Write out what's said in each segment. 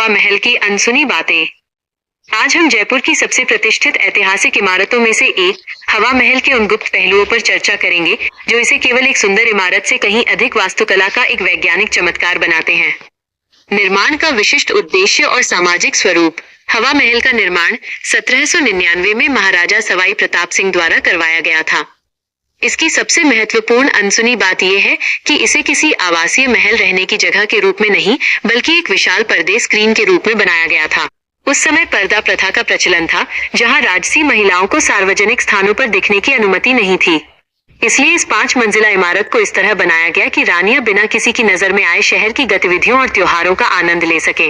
हवा महल की अनसुनी बातें। आज हम जयपुर की सबसे प्रतिष्ठित ऐतिहासिक इमारतों में से एक हवा महल के उन गुप्त पहलुओं पर चर्चा करेंगे जो इसे केवल एक सुंदर इमारत से कहीं अधिक वास्तुकला का एक वैज्ञानिक चमत्कार बनाते हैं। निर्माण का विशिष्ट उद्देश्य और सामाजिक स्वरूप। हवा महल का निर्माण 1799 में महाराजा सवाई प्रताप सिंह द्वारा करवाया गया था। इसकी सबसे महत्वपूर्ण अनसुनी बात यह है कि इसे किसी आवासीय महल रहने की जगह के रूप में नहीं, बल्कि एक विशाल पर्दे स्क्रीन के रूप में बनाया गया था। उस समय पर्दा प्रथा का प्रचलन था, जहां राजसी महिलाओं को सार्वजनिक स्थानों पर दिखने की अनुमति नहीं थी। इसलिए इस 5 मंजिला इमारत को इस तरह बनाया गया कि रानियां बिना किसी की नजर में आए शहर की गतिविधियों और त्योहारों का आनंद ले सके।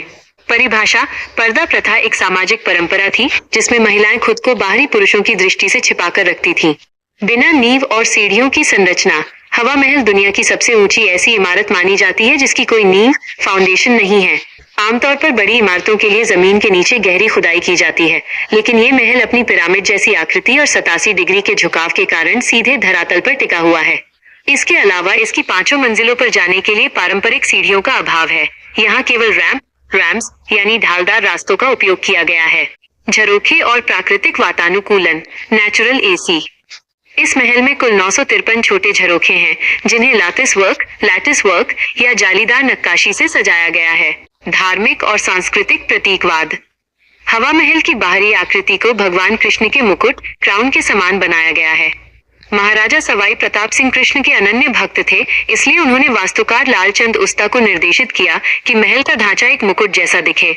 परिभाषा। पर्दा प्रथा एक सामाजिक परंपरा थी जिसमें महिलाएं खुद को बाहरी पुरुषों की दृष्टि से छिपाकर रखती थीं। बिना नींव और सीढ़ियों की संरचना। हवा महल दुनिया की सबसे ऊंची ऐसी इमारत मानी जाती है जिसकी कोई नींव, फाउंडेशन नहीं है। आमतौर पर बड़ी इमारतों के लिए जमीन के नीचे गहरी खुदाई की जाती है, लेकिन ये महल अपनी पिरामिड जैसी आकृति और 87 डिग्री के झुकाव के कारण सीधे धरातल पर टिका हुआ है। इसके अलावा इसकी 5 मंजिलों पर जाने के लिए पारंपरिक सीढ़ियों का अभाव है। यहाँ केवल रैम्प्स यानी ढालदार रास्तों का उपयोग किया गया है। झरोखे और प्राकृतिक वातानुकूलन। Natural AC. इस महल में कुल 953 छोटे झरोखे हैं, जिन्हें लैटिस वर्क या जालीदार नक्काशी से सजाया गया है। धार्मिक और सांस्कृतिक प्रतीकवाद। हवा महल की बाहरी आकृति को भगवान कृष्ण के मुकुट, क्राउन के समान बनाया गया है। महाराजा सवाई प्रताप सिंह कृष्ण के अनन्य भक्त थे, इसलिए उन्होंने वास्तुकार लालचंद उस्ता को निर्देशित किया कि महल का ढांचा एक मुकुट जैसा दिखे।